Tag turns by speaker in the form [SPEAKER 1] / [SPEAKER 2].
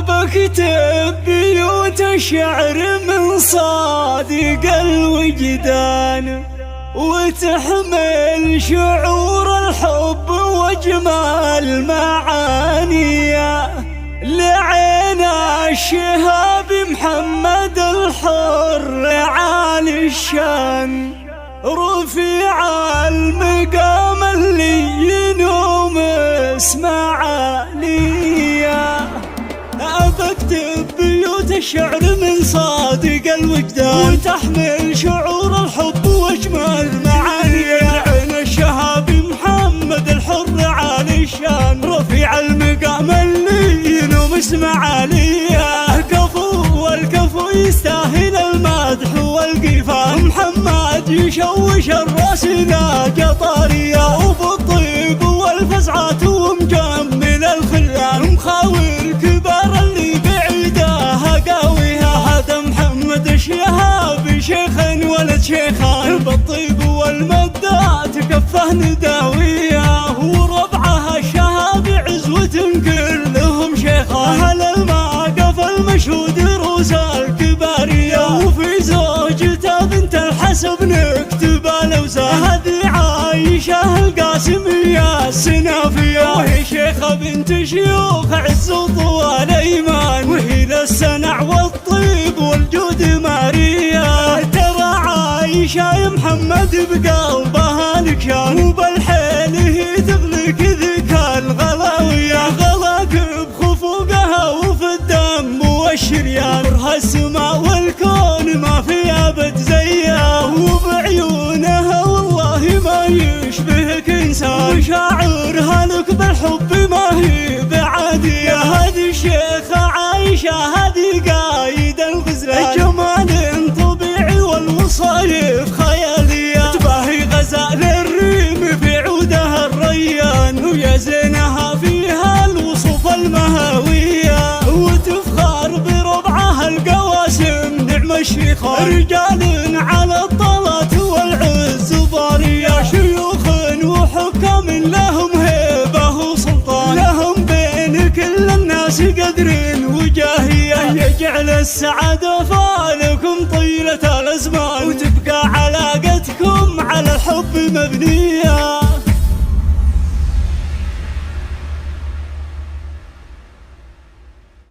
[SPEAKER 1] بكتب بيوت الشعر من صادق الوجدان، وتحمل شعور الحب واجمال معانيه لعين الشهاب محمد الحر عالي الشان، رفيع المقام اللي ينوم اسمع عليا. بكتب بيوت الشعر من صادق الوجدان، وتحمل شعور الحب واجمال معانيه عين الشهاب محمد الحر عالي الشان، رفيع المقام اللي ينوم اسمع عليا. كفو والكفو يستاهل المدح والقفان، محمد يشوش الراس لاقى طاريه، وبالطيب والفزعات ومجمل الخلان، مخاول كبار اللي بعيدها قاويها. هذا محمد الشهاب شيخ ولد شيخان، بالطيب والمدات كفه نداويه، وربعها الشهاب عزوة كلهم شيخان. اهل الموقف المشهود روس الكباريه، وفي زوجته بنت الحسب نكتب الاوزان. هذه عايشه القاسميه السنافيه، وهي شيخه بنت شيوخ عز وطوال ايمان، وهي للسنع والطيب والجود ماريه. ترى عايشه يا محمد بقلبها نكشان، وبالحيل هي تغلق ذيك الغلاويه، غلاق بخفوقها وفي الدم والشريان. نورها السماء والكون ما في ابد زيها، وبعيونها والله ما يشبهك انسان، وشاعرها لك بالحب ما هي بعاديه. هذه الشيخه عايشه هذه قايد الغزلان، جمال طبيعي والوصايف خياليه، تباهي غزال الريم في عودها الريان، ويا زينها فيها الوصوف المهاويه، وتفخر بربعها القواسم نعم الشيخان، رجال على الطلات والعز ضاريه، شيوخ وحكام لهم هيبه وسلطان، لهم بين كل الناس قدر وجاهيه. يجعل السعاده فالكم طيله الازمان، وتبقى علاقتكم على الحب مبنيه.